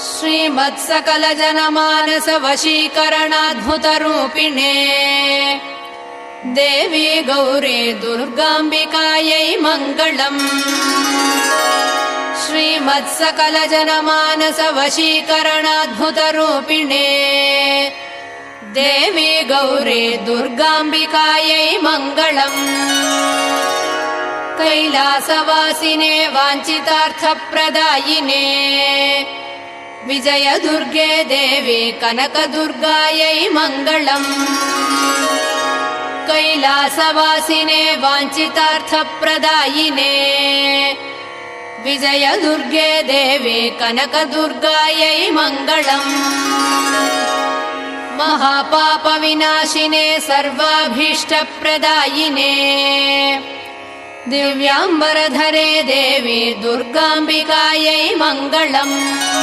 श्रीमत्सकलजनमानस वशीकरणाद्भुतरूपिणे देवी गौरी दुर्गाम्बिकायै मङ्गलम्। श्रीमत्सकलजनमानस वशीकरणाद्भुतरूपिणे देवी गौरी दुर्गाम्बिकायै मङ्गलम्। कैलासवासिने वाञ्छितार्थप्रदायिने विजयदुर्गे देवी कनकदुर्गायै मङ्गलम्। कैलासवासिने वाञ्छितार्थप्रदायिने विजयदुर्गे देवी कनकदुर्गायै मङ्गलम्। महापापविनाशिने सर्वाभीष्टप्रदायिने दिव्याम्बरधरे देवी दुर्गाम्बिकायै मङ्गलम्।